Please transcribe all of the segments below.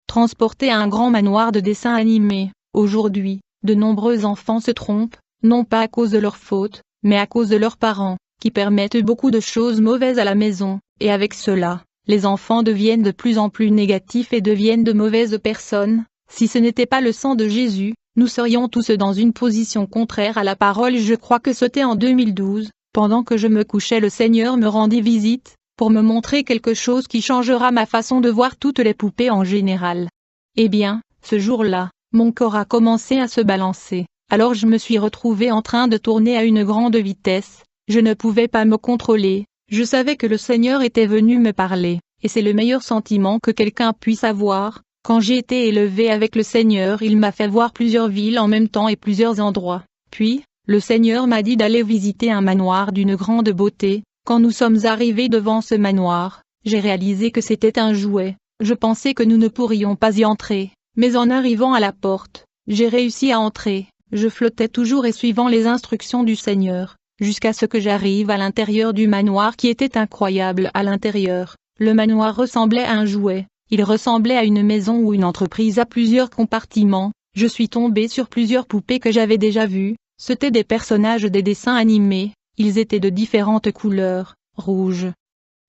transportés à un grand manoir de dessins animés. Aujourd'hui, de nombreux enfants se trompent, non pas à cause de leur faute, mais à cause de leurs parents, qui permettent beaucoup de choses mauvaises à la maison, et avec cela, les enfants deviennent de plus en plus négatifs et deviennent de mauvaises personnes. Si ce n'était pas le sang de Jésus, nous serions tous dans une position contraire à la parole. Je crois que c'était en 2012, pendant que je me couchais, le Seigneur me rendit visite, pour me montrer quelque chose qui changera ma façon de voir toutes les poupées en général. Eh bien, ce jour-là, mon corps a commencé à se balancer, alors je me suis retrouvée en train de tourner à une grande vitesse, je ne pouvais pas me contrôler, je savais que le Seigneur était venu me parler, et c'est le meilleur sentiment que quelqu'un puisse avoir. Quand j'ai été élevée avec le Seigneur, il m'a fait voir plusieurs villes en même temps et plusieurs endroits. Puis, le Seigneur m'a dit d'aller visiter un manoir d'une grande beauté. Quand nous sommes arrivés devant ce manoir, j'ai réalisé que c'était un jouet. Je pensais que nous ne pourrions pas y entrer, mais en arrivant à la porte, j'ai réussi à entrer. Je flottais toujours et suivant les instructions du Seigneur, jusqu'à ce que j'arrive à l'intérieur du manoir qui était incroyable à l'intérieur. Le manoir ressemblait à un jouet. Il ressemblait à une maison ou une entreprise à plusieurs compartiments. Je suis tombée sur plusieurs poupées que j'avais déjà vues. C'étaient des personnages des dessins animés. Ils étaient de différentes couleurs, rouge,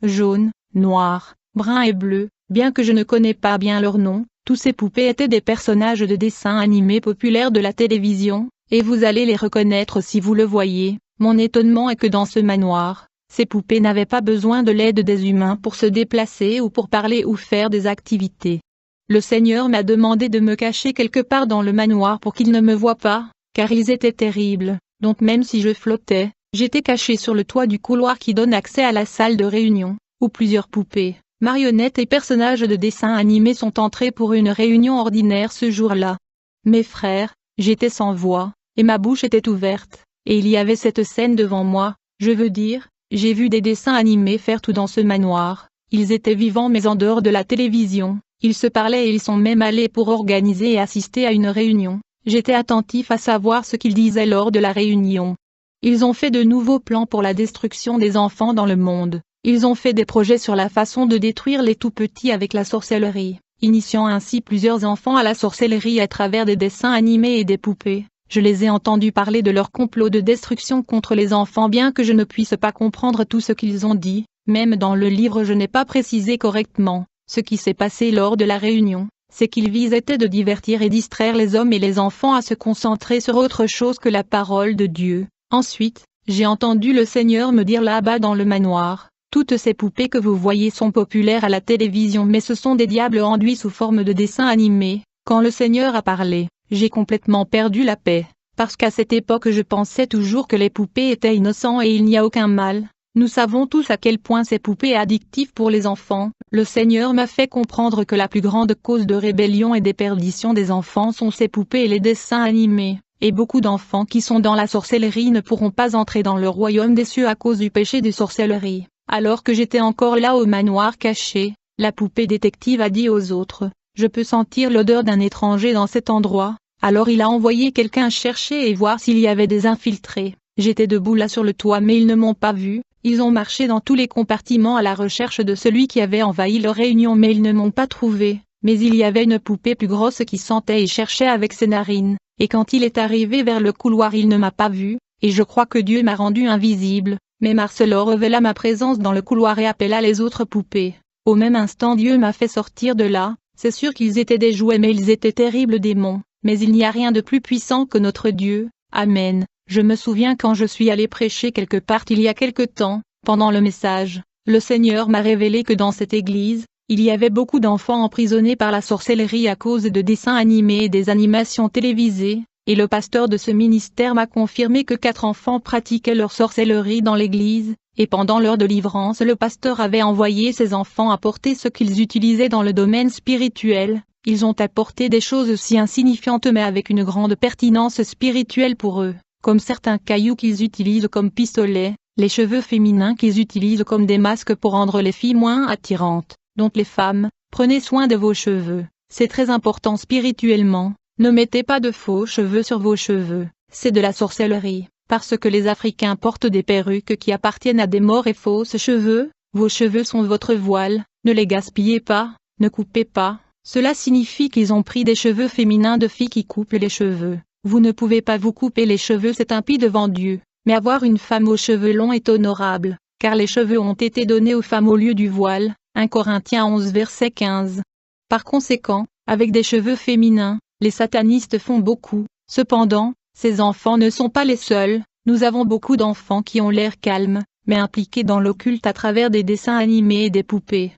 jaune, noir, brun et bleu. Bien que je ne connais pas bien leurs noms, tous ces poupées étaient des personnages de dessins animés populaires de la télévision, et vous allez les reconnaître si vous le voyez. Mon étonnement est que dans ce manoir, ces poupées n'avaient pas besoin de l'aide des humains pour se déplacer ou pour parler ou faire des activités. Le Seigneur m'a demandé de me cacher quelque part dans le manoir pour qu'ils ne me voient pas, car ils étaient terribles. Donc même si je flottais, j'étais cachée sur le toit du couloir qui donne accès à la salle de réunion, où plusieurs poupées, marionnettes et personnages de dessins animés sont entrés pour une réunion ordinaire ce jour-là. Mes frères, j'étais sans voix, et ma bouche était ouverte, et il y avait cette scène devant moi, je veux dire, j'ai vu des dessins animés faire tout dans ce manoir. Ils étaient vivants mais en dehors de la télévision, ils se parlaient et ils sont même allés pour organiser et assister à une réunion. J'étais attentif à savoir ce qu'ils disaient lors de la réunion. Ils ont fait de nouveaux plans pour la destruction des enfants dans le monde. Ils ont fait des projets sur la façon de détruire les tout-petits avec la sorcellerie, initiant ainsi plusieurs enfants à la sorcellerie à travers des dessins animés et des poupées. Je les ai entendus parler de leur complot de destruction contre les enfants bien que je ne puisse pas comprendre tout ce qu'ils ont dit, même dans le livre je n'ai pas précisé correctement. Ce qui s'est passé lors de la réunion, c'est qu'ils visaient de divertir et distraire les hommes et les enfants à se concentrer sur autre chose que la parole de Dieu. Ensuite, j'ai entendu le Seigneur me dire là-bas dans le manoir, toutes ces poupées que vous voyez sont populaires à la télévision mais ce sont des diables enduits sous forme de dessins animés. Quand le Seigneur a parlé, j'ai complètement perdu la paix, parce qu'à cette époque je pensais toujours que les poupées étaient innocents et il n'y a aucun mal. Nous savons tous à quel point ces poupées sont addictives pour les enfants. Le Seigneur m'a fait comprendre que la plus grande cause de rébellion et de perdition des enfants sont ces poupées et les dessins animés, et beaucoup d'enfants qui sont dans la sorcellerie ne pourront pas entrer dans le royaume des cieux à cause du péché de sorcellerie. Alors que j'étais encore là au manoir caché, la poupée détective a dit aux autres, « Je peux sentir l'odeur d'un étranger dans cet endroit ». Alors il a envoyé quelqu'un chercher et voir s'il y avait des infiltrés. J'étais debout là sur le toit mais ils ne m'ont pas vu. Ils ont marché dans tous les compartiments à la recherche de celui qui avait envahi leur réunion mais ils ne m'ont pas trouvé. Mais il y avait une poupée plus grosse qui sentait et cherchait avec ses narines. Et quand il est arrivé vers le couloir il ne m'a pas vu, et je crois que Dieu m'a rendu invisible. Mais Marcelo révéla ma présence dans le couloir et appela les autres poupées. Au même instant Dieu m'a fait sortir de là. C'est sûr qu'ils étaient des jouets mais ils étaient terribles démons. Mais il n'y a rien de plus puissant que notre Dieu. Amen. Je me souviens quand je suis allé prêcher quelque part il y a quelque temps, pendant le message, le Seigneur m'a révélé que dans cette église, il y avait beaucoup d'enfants emprisonnés par la sorcellerie à cause de dessins animés et des animations télévisées, et le pasteur de ce ministère m'a confirmé que 4 enfants pratiquaient leur sorcellerie dans l'église, et pendant leur délivrance le pasteur avait envoyé ses enfants apporter ce qu'ils utilisaient dans le domaine spirituel. Ils ont apporté des choses si insignifiantes mais avec une grande pertinence spirituelle pour eux, comme certains cailloux qu'ils utilisent comme pistolets, les cheveux féminins qu'ils utilisent comme des masques pour rendre les filles moins attirantes. Donc les femmes, prenez soin de vos cheveux, c'est très important spirituellement, ne mettez pas de faux cheveux sur vos cheveux, c'est de la sorcellerie, parce que les Africains portent des perruques qui appartiennent à des morts et fausses cheveux, vos cheveux sont votre voile, ne les gaspillez pas, ne coupez pas. Cela signifie qu'ils ont pris des cheveux féminins de filles qui coupent les cheveux. Vous ne pouvez pas vous couper les cheveux, c'est impie devant Dieu. Mais avoir une femme aux cheveux longs est honorable, car les cheveux ont été donnés aux femmes au lieu du voile. 1 Corinthiens 11 verset 15. Par conséquent, avec des cheveux féminins, les satanistes font beaucoup. Cependant, ces enfants ne sont pas les seuls. Nous avons beaucoup d'enfants qui ont l'air calmes, mais impliqués dans l'occulte à travers des dessins animés et des poupées.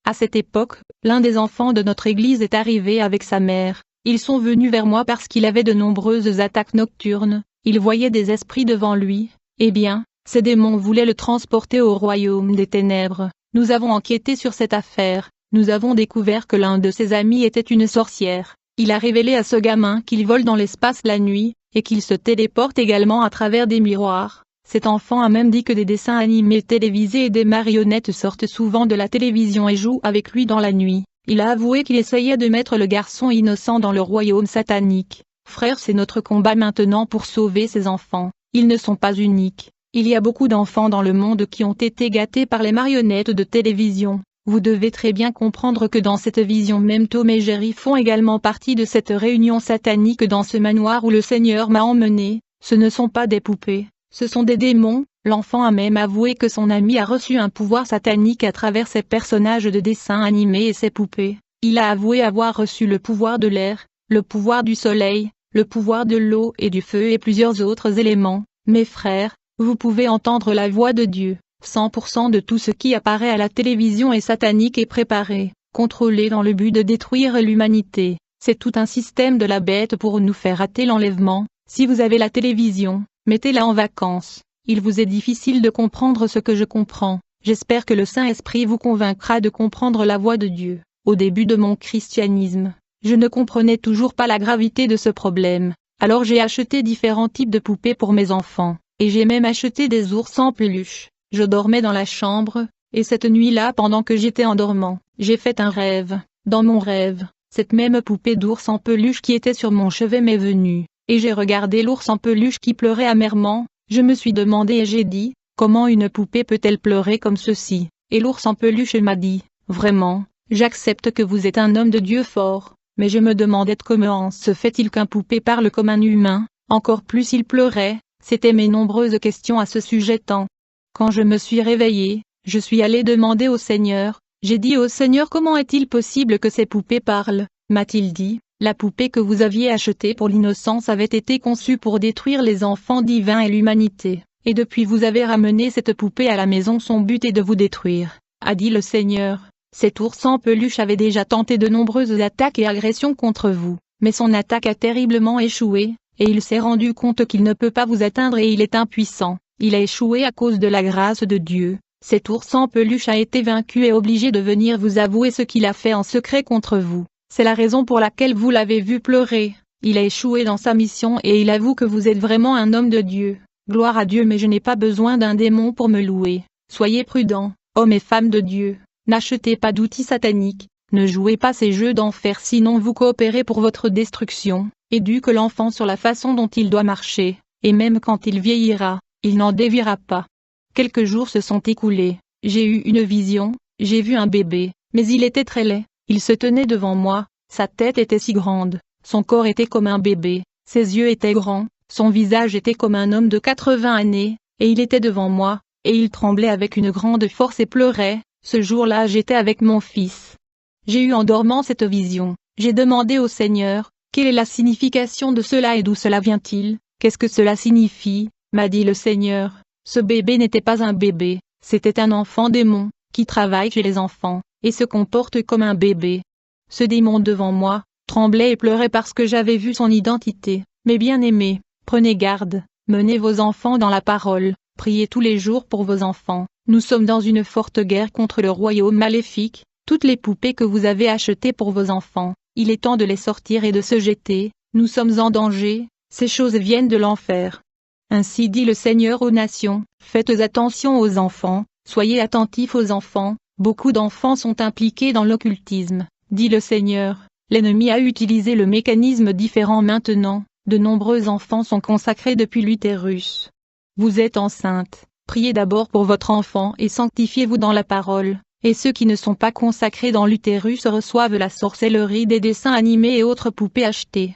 À cette époque, l'un des enfants de notre église est arrivé avec sa mère. Ils sont venus vers moi parce qu'il avait de nombreuses attaques nocturnes. Il voyait des esprits devant lui. Eh bien, ces démons voulaient le transporter au royaume des ténèbres. Nous avons enquêté sur cette affaire. Nous avons découvert que l'un de ses amis était une sorcière. Il a révélé à ce gamin qu'il vole dans l'espace la nuit, et qu'il se téléporte également à travers des miroirs. Cet enfant a même dit que des dessins animés télévisés et des marionnettes sortent souvent de la télévision et jouent avec lui dans la nuit. Il a avoué qu'il essayait de mettre le garçon innocent dans le royaume satanique. Frère, c'est notre combat maintenant pour sauver ces enfants. Ils ne sont pas uniques. Il y a beaucoup d'enfants dans le monde qui ont été gâtés par les marionnettes de télévision. Vous devez très bien comprendre que dans cette vision même Tom et Jerry font également partie de cette réunion satanique dans ce manoir où le Seigneur m'a emmené. Ce ne sont pas des poupées, ce sont des démons. L'enfant a même avoué que son ami a reçu un pouvoir satanique à travers ses personnages de dessins animés et ses poupées. Il a avoué avoir reçu le pouvoir de l'air, le pouvoir du soleil, le pouvoir de l'eau et du feu et plusieurs autres éléments. Mes frères, vous pouvez entendre la voix de Dieu. 100% de tout ce qui apparaît à la télévision est satanique et préparé, contrôlé dans le but de détruire l'humanité. C'est tout un système de la bête pour nous faire rater l'enlèvement. Si vous avez la télévision, mettez-la en vacances. Il vous est difficile de comprendre ce que je comprends. J'espère que le Saint-Esprit vous convaincra de comprendre la voix de Dieu. Au début de mon christianisme, je ne comprenais toujours pas la gravité de ce problème. Alors j'ai acheté différents types de poupées pour mes enfants, et j'ai même acheté des ours en peluche. Je dormais dans la chambre, et cette nuit-là pendant que j'étais endormant, j'ai fait un rêve. Dans mon rêve, cette même poupée d'ours en peluche qui était sur mon chevet m'est venue, et j'ai regardé l'ours en peluche qui pleurait amèrement. Je me suis demandé et j'ai dit, comment une poupée peut-elle pleurer comme ceci? Et l'ours en peluche m'a dit, vraiment, j'accepte que vous êtes un homme de Dieu fort, mais je me demandais comment se fait-il qu'un poupée parle comme un humain, encore plus il pleurait. C'étaient mes nombreuses questions à ce sujet tant. Quand je me suis réveillé, je suis allé demander au Seigneur, j'ai dit au Seigneur comment est-il possible que ces poupées parlent? M'a-t-il dit, la poupée que vous aviez achetée pour l'innocence avait été conçue pour détruire les enfants divins et l'humanité, et depuis vous avez ramené cette poupée à la maison, son but est de vous détruire, a dit le Seigneur. Cet ours en peluche avait déjà tenté de nombreuses attaques et agressions contre vous, mais son attaque a terriblement échoué, et il s'est rendu compte qu'il ne peut pas vous atteindre et il est impuissant. Il a échoué à cause de la grâce de Dieu. Cet ours en peluche a été vaincu et obligé de venir vous avouer ce qu'il a fait en secret contre vous. C'est la raison pour laquelle vous l'avez vu pleurer. Il a échoué dans sa mission et il avoue que vous êtes vraiment un homme de Dieu. Gloire à Dieu, mais je n'ai pas besoin d'un démon pour me louer. Soyez prudents, hommes et femmes de Dieu. N'achetez pas d'outils sataniques. Ne jouez pas ces jeux d'enfer sinon vous coopérez pour votre destruction. Éduque l'enfant sur la façon dont il doit marcher, et même quand il vieillira, il n'en déviera pas. Quelques jours se sont écoulés, j'ai eu une vision, j'ai vu un bébé, mais il était très laid, il se tenait devant moi, sa tête était si grande, son corps était comme un bébé, ses yeux étaient grands, son visage était comme un homme de 80 années, et il était devant moi, et il tremblait avec une grande force et pleurait. Ce jour-là j'étais avec mon fils. J'ai eu en dormant cette vision, j'ai demandé au Seigneur, quelle est la signification de cela et d'où cela vient-il? Qu'est-ce que cela signifie? M'a dit le Seigneur. Ce bébé n'était pas un bébé, c'était un enfant démon, qui travaille chez les enfants, et se comporte comme un bébé. Ce démon devant moi, tremblait et pleurait parce que j'avais vu son identité. Mes bien-aimés, prenez garde, menez vos enfants dans la parole, priez tous les jours pour vos enfants. Nous sommes dans une forte guerre contre le royaume maléfique. Toutes les poupées que vous avez achetées pour vos enfants, il est temps de les sortir et de se jeter. Nous sommes en danger, ces choses viennent de l'enfer. Ainsi dit le Seigneur aux nations, faites attention aux enfants, soyez attentifs aux enfants, beaucoup d'enfants sont impliqués dans l'occultisme, dit le Seigneur. L'ennemi a utilisé le mécanisme différent maintenant, de nombreux enfants sont consacrés depuis l'utérus. Vous êtes enceinte, priez d'abord pour votre enfant et sanctifiez-vous dans la parole, et ceux qui ne sont pas consacrés dans l'utérus reçoivent la sorcellerie des dessins animés et autres poupées achetées.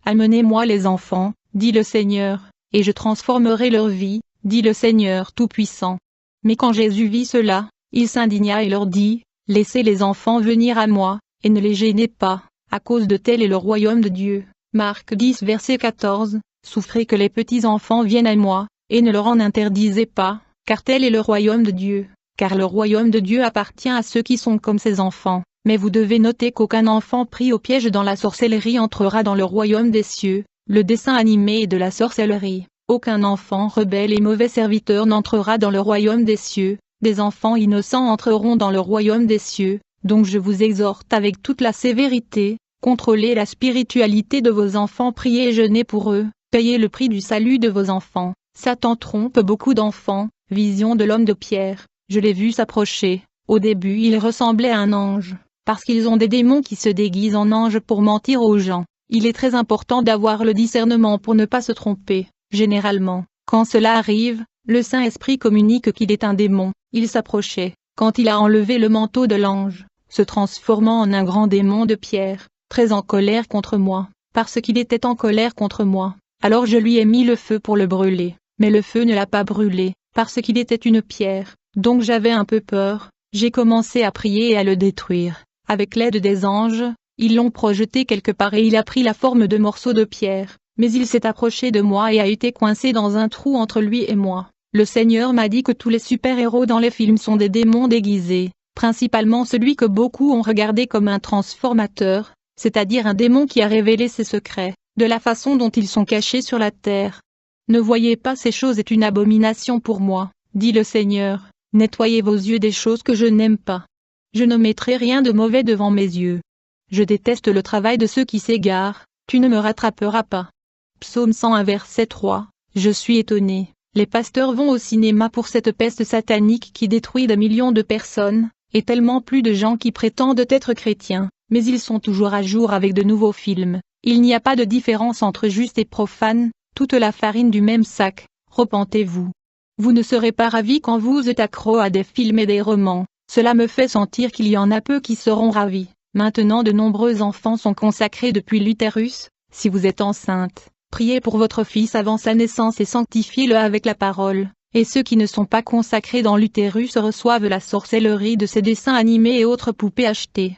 Amenez-moi les enfants, dit le Seigneur, et je transformerai leur vie, dit le Seigneur Tout-Puissant. Mais quand Jésus vit cela, il s'indigna et leur dit, laissez les enfants venir à moi, et ne les gênez pas, à cause de tel est le royaume de Dieu. Marc 10 verset 14, souffrez que les petits enfants viennent à moi, et ne leur en interdisez pas, car tel est le royaume de Dieu. Car le royaume de Dieu appartient à ceux qui sont comme ses enfants. Mais vous devez noter qu'aucun enfant pris au piège dans la sorcellerie entrera dans le royaume des cieux. Le dessin animé est de la sorcellerie. Aucun enfant rebelle et mauvais serviteur n'entrera dans le royaume des cieux. Des enfants innocents entreront dans le royaume des cieux. Donc je vous exhorte avec toute la sévérité, contrôlez la spiritualité de vos enfants, priez et jeûnez pour eux, payez le prix du salut de vos enfants. Satan trompe beaucoup d'enfants. Vision de l'homme de pierre. Je l'ai vu s'approcher. Au début il ressemblait à un ange, parce qu'ils ont des démons qui se déguisent en anges pour mentir aux gens. Il est très important d'avoir le discernement pour ne pas se tromper. Généralement, quand cela arrive, le Saint-Esprit communique qu'il est un démon. Il s'approchait, quand il a enlevé le manteau de l'ange, se transformant en un grand démon de pierre, très en colère contre moi, parce qu'il était en colère contre moi. Alors je lui ai mis le feu pour le brûler, mais le feu ne l'a pas brûlé, parce qu'il était une pierre. Donc j'avais un peu peur, j'ai commencé à prier et à le détruire. Avec l'aide des anges, ils l'ont projeté quelque part et il a pris la forme de morceaux de pierre, mais il s'est approché de moi et a été coincé dans un trou entre lui et moi. Le Seigneur m'a dit que tous les super-héros dans les films sont des démons déguisés, principalement celui que beaucoup ont regardé comme un transformateur, c'est-à-dire un démon qui a révélé ses secrets, de la façon dont ils sont cachés sur la terre. Ne voyez pas ces choses est une abomination pour moi, dit le Seigneur. Nettoyez vos yeux des choses que je n'aime pas. Je ne mettrai rien de mauvais devant mes yeux. Je déteste le travail de ceux qui s'égarent, tu ne me rattraperas pas. Psaume 101 verset 3, je suis étonné, les pasteurs vont au cinéma pour cette peste satanique qui détruit des millions de personnes, et tellement plus de gens qui prétendent être chrétiens, mais ils sont toujours à jour avec de nouveaux films. Il n'y a pas de différence entre juste et profane, toute la farine du même sac, repentez-vous. Vous ne serez pas ravis quand vous êtes accro à des films et des romans, cela me fait sentir qu'il y en a peu qui seront ravis. Maintenant de nombreux enfants sont consacrés depuis l'utérus. Si vous êtes enceinte, priez pour votre fils avant sa naissance et sanctifiez-le avec la parole. Et ceux qui ne sont pas consacrés dans l'utérus reçoivent la sorcellerie de ces dessins animés et autres poupées achetées.